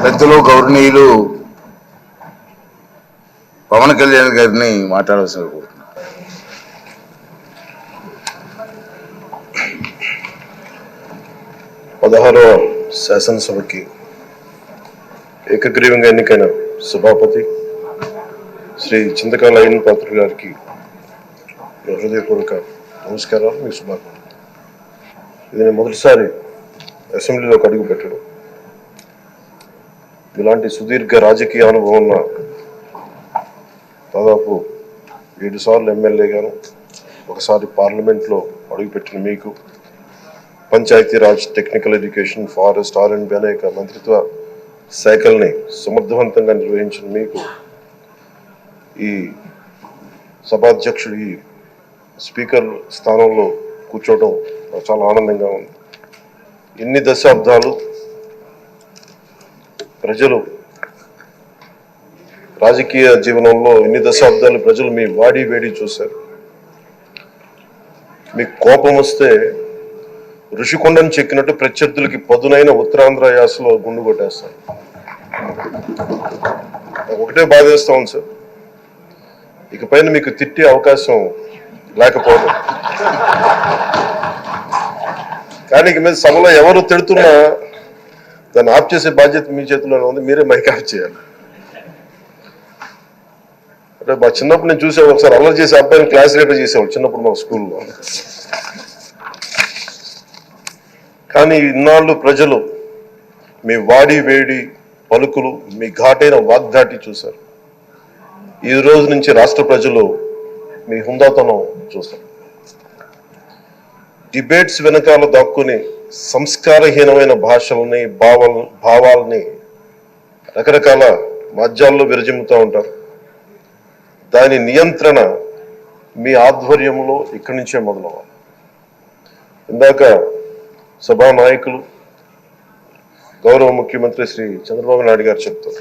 పెద్దలు గౌరవనీయులు పవన్ కళ్యాణ్ గారిని మాట్లాడవలసిన కోరుతున్నాను. 16వ శాసనసభకి ఏకగ్రీవంగా ఎన్నికైన సభాపతి శ్రీ చింతకాయల అయ్యన్ పాత్రుడు గారికి హృదయపూర్వక నమస్కారాలు, మీ శుభాకాంక్షలు. ఇది నేను మొదటిసారి అసెంబ్లీలోకి అడుగు పెట్టడం. ఇలాంటి సుదీర్ఘ రాజకీయ అనుభవం ఉన్న దాదాపు 7 సార్లు ఎమ్మెల్యేగాను, ఒకసారి పార్లమెంట్లో అడుగుపెట్టిన మీకు, Panchayati Raj, technical education, forest, R&B అనేక మంత్రిత్వ శాఖల్ని సమర్థవంతంగా నిర్వహించిన మీకు ఈ సభాధ్యక్షుడు, ఈ స్పీకర్ స్థానంలో కూర్చోవడం చాలా ఆనందంగా ఉంది. ఎన్ని దశాబ్దాలు ప్రజలు రాజకీయ జీవనంలో, ఎన్ని దశాబ్దాలు ప్రజలు మీ వాడి వేడి చూశారు. మీకు కోపం వస్తే ఋషికొండను చెక్కినట్టు ప్రత్యర్థులకి పదునైన ఉత్తరాంధ్ర యాసలో గుండు కొట్టేస్తారు. ఒకటే బాధేస్తా ఉంది సార్, ఇకపైన మీకు తిట్టే అవకాశం లేకపోవడం. కానీ ఇక మీద సభలో ఎవరు తిడుతున్నా దాన్ని ఆఫ్ చేసే బాధ్యత మీ చేతిలోనే ఉంది. మీరే మైక్ ఆఫ్ చేయాలి. అంటే మా చిన్నప్పుడు నేను చూసేవాడు, ఒకసారి అల్లరి చేసే అబ్బాయిని క్లాస్ లీడర్ చేసేవాడు చిన్నప్పుడు మా స్కూల్లో. కానీ ఇన్నాళ్ళు ప్రజలు మీ వాడి వేడి పలుకులు, మీ ఘాటైన వాగ్దాటి చూశారు. ఈ రోజు నుంచి రాష్ట్ర ప్రజలు మీ హుందాతనం చూస్తారు. డిబేట్స్ వెనకాల దాక్కుని సంస్కారహీనమైన భాషల్ని, భావాల్ని రకరకాల మాధ్యాల్లో విరజిమ్ముతూ ఉంటారు. దాని నియంత్రణ మీ ఆధ్వర్యంలో ఇక్కడి నుంచే మొదలవ్వాలి. ఇందాక సభా నాయకులు, గౌరవ ముఖ్యమంత్రి శ్రీ చంద్రబాబు నాయుడు గారు చెప్తారు,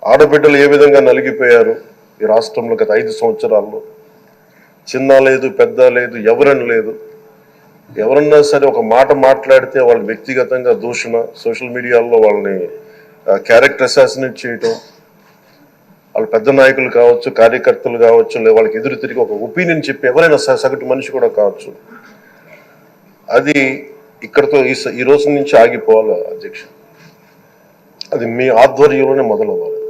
ఆడబిడ్డలు ఏ విధంగా నలిగిపోయారు ఈ రాష్ట్రంలో గత 5 సంవత్సరాల్లో. చిన్న లేదు, పెద్ద లేదు, ఎవరని లేదు. ఎవరన్నా సరే ఒక మాట మాట్లాడితే వాళ్ళు వ్యక్తిగతంగా దూషణ, సోషల్ మీడియాలో వాళ్ళని క్యారెక్టర్ అసాసినేట్ చేయటం, వాళ్ళు పెద్ద నాయకులు కావచ్చు, కార్యకర్తలు కావచ్చు, లేదా వాళ్ళకి ఎదురు తిరిగి ఒక ఒపీనియన్ చెప్పి ఎవరైనా సగటు మనిషి కూడా కావచ్చు, అది ఇక్కడతో ఈ రోజు నుంచి ఆగిపోవాలి అధ్యక్ష. అది మీ ఆధ్వర్యంలోనే మొదలవ్వాలి.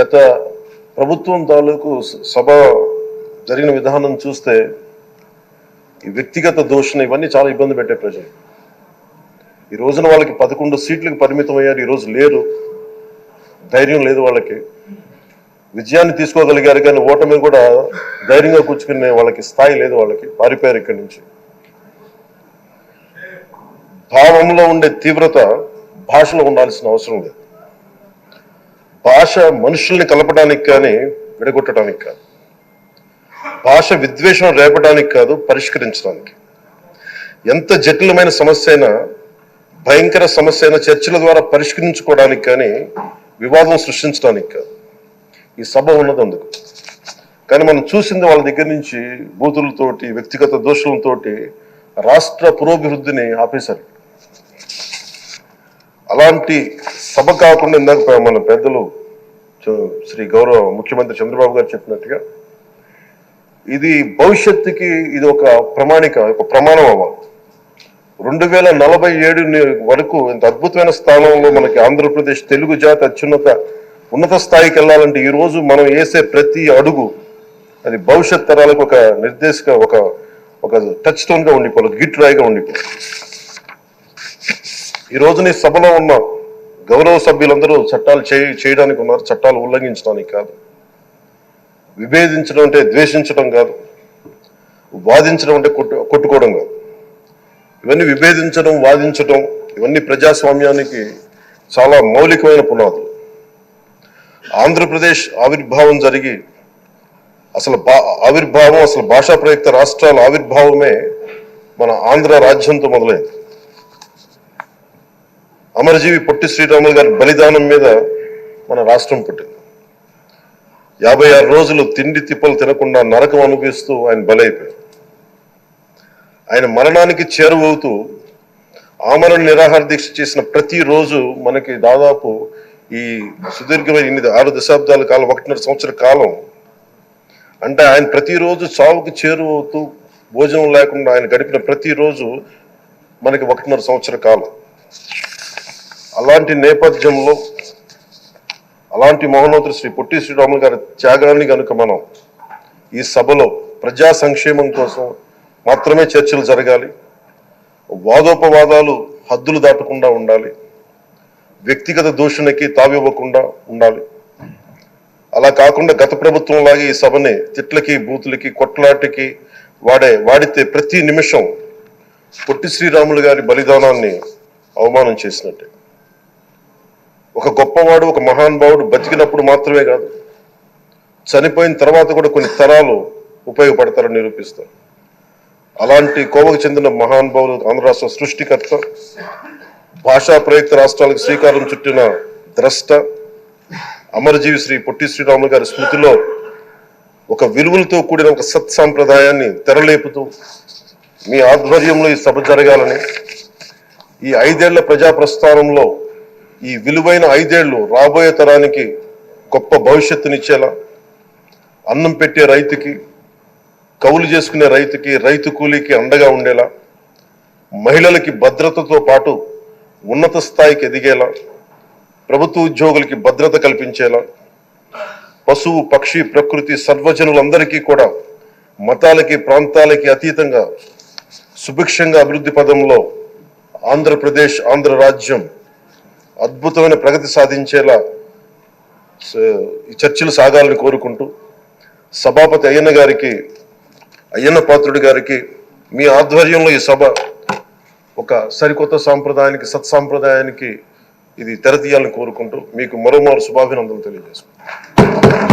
గత ప్రభుత్వం తాలూకు సభ జరిగిన విధానం చూస్తే ఈ వ్యక్తిగత దూషణ ఇవన్నీ చాలా ఇబ్బంది పెట్టే ప్రజలు. ఈ రోజున వాళ్ళకి 11 సీట్లకు పరిమితం అయ్యారు, ఈరోజు లేరు, ధైర్యం లేదు వాళ్ళకి. విజయాన్ని తీసుకోగలిగారు కానీ ఓటమి కూడా ధైర్యంగా కూర్చుకునే వాళ్ళకి స్థాయి లేదు, వాళ్ళకి పారిపోయారు ఇక్కడి నుంచి. భావంలో ఉండే తీవ్రత భాషలో ఉండాల్సిన అవసరం లేదు. భాష మనుషుల్ని కలపడానికి కానీ విడగొట్టడానికి కాదు. భాష విద్వేషం రేపడానికి కాదు, పరిష్కరించడానికి. ఎంత జటిలమైన సమస్య అయినా, భయంకర సమస్య అయినా చర్చల ద్వారా పరిష్కరించుకోవడానికి కానీ వివాదం సృష్టించడానికి కాదు. ఈ సభ ఉన్నది అందుకు. కానీ మనం చూసింది వాళ్ళ దగ్గర నుంచి బూతులతోటి, వ్యక్తిగత దోషులతోటి రాష్ట్ర పురోభివృద్ధిని ఆపేశారు. అలాంటి సభ కాకుండా ఇందాక మన పెద్దలు శ్రీ గౌరవ ముఖ్యమంత్రి చంద్రబాబు గారు చెప్పినట్టుగా ఇది భవిష్యత్తుకి ఇది ఒక ప్రమాణిక, ఒక ప్రమాణం అవ్వాలి. 2047 వరకు ఇంత అద్భుతమైన స్థానంలో మనకి ఆంధ్రప్రదేశ్ తెలుగు జాతి ఉన్నత స్థాయికి వెళ్ళాలంటే ఈ రోజు మనం వేసే ప్రతి అడుగు అది భవిష్యత్ తరాలకు ఒక నిర్దేశక, ఒక టచ్ స్టోన్ గా ఉండిపోవాలి, గిట్ రాయిగా ఉండిపోవాలి. ఈ రోజు నీ సభలో ఉన్న గౌరవ సభ్యులందరూ చట్టాలు చేయడానికి ఉన్నారు, చట్టాలు ఉల్లంఘించడానికి కాదు. విభేదించడం అంటే ద్వేషించడం కాదు, వాదించడం అంటే కొట్టుకోవడం కాదు. ఇవన్నీ విభేదించడం, వాదించడం ఇవన్నీ ప్రజాస్వామ్యానికి చాలా మౌలికమైన పునాదులు. ఆంధ్రప్రదేశ్ ఆవిర్భావం జరిగి అసలు భాషా ప్రయుక్త రాష్ట్రాల ఆవిర్భావమే మన ఆంధ్ర రాజ్యంతో మొదలైంది. అమరజీవి పొట్టి శ్రీరాములు గారి బలిదానం మీద మన రాష్ట్రం పుట్టింది. 56 రోజులు తిండి తిప్పలు తినకుండా నరకం అనుభవిస్తూ ఆయన బలైపోయారు. ఆయన మరణానికి చేరువవుతూ ఆమరణ నిరాహార దీక్ష చేసిన ప్రతిరోజు మనకి దాదాపు ఈ సుదీర్ఘమైన 6 దశాబ్దాల కాలం 1.5 సంవత్సర కాలం అంటే ఆయన ప్రతిరోజు చావుకి చేరువవుతూ భోజనం లేకుండా ఆయన గడిపిన ప్రతిరోజు మనకి 1.5 సంవత్సర కాలం. అలాంటి నేపథ్యంలో అలాంటి మహోన్నతుడు శ్రీ పొట్టి శ్రీరాములు గారి త్యాగాన్ని కనుక మనం ఈ సభలో ప్రజా సంక్షేమం కోసం మాత్రమే చర్చలు జరగాలి, వాదోపవాదాలు హద్దులు దాటకుండా ఉండాలి, వ్యక్తిగత దూషణకి తావివ్వకుండా ఉండాలి. అలా కాకుండా గత ప్రభుత్వం లాగా ఈ సభని తిట్లకి బూతులకి కొట్లాటికి వాడితే ప్రతి నిమిషం పొట్టి శ్రీరాములు గారి బలిదానాన్ని అవమానం చేసినట్టే. ఒక గొప్పవాడు ఒక మహానుభావుడు బతికినప్పుడు మాత్రమే కాదు, చనిపోయిన తర్వాత కూడా కొన్ని తరాలు ఉపయోగపడతారని నిరూపిస్తారు. అలాంటి కోవకు చెందిన మహానుభావులు ఆంధ్ర రాష్ట్ర సృష్టికర్త, భాషా ప్రయుక్త రాష్ట్రాలకు శ్రీకారం చుట్టిన ద్రష్ట, అమరజీవి శ్రీ పొట్టి శ్రీరాములు గారి స్మృతిలో ఒక విలువలతో కూడిన ఒక సత్సాంప్రదాయాన్ని తెరలేపుతూ మీ ఆధ్వర్యంలో ఈ సభ జరగాలని, ఈ 5 ఏళ్ల ప్రజా ప్రస్థానంలో ఈ విలువైన 5 ఏళ్లు రాబోయే తరానికి గొప్ప భవిష్యత్తునిచ్చేలా, అన్నం పెట్టే రైతుకి, కౌలు చేసుకునే రైతుకి, రైతు కూలీకి అండగా ఉండేలా, మహిళలకి భద్రతతో పాటు ఉన్నత స్థాయికి ఎదిగేలా, ప్రభుత్వ ఉద్యోగులకి భద్రత కల్పించేలా, పశువు పక్షి ప్రకృతి సర్వజనులందరికీ కూడా మతాలకి ప్రాంతాలకి అతీతంగా సుభిక్షంగా అభివృద్ధి పదంలో ఆంధ్రప్రదేశ్ ఆంధ్ర రాజ్యం అద్భుతమైన ప్రగతి సాధించేలా ఈ చర్చలు సాగాలని కోరుకుంటూ, సభాపతి అయ్యన్న పాత్రుడి గారికి మీ ఆధ్వర్యంలో ఈ సభ ఒక సరికొత్త సాంప్రదాయానికి సత్సాంప్రదాయానికి ఇది తెరతీయాలని కోరుకుంటూ మీకు మరోమారు శుభాభినందనలు తెలియజేసుకుంటాను.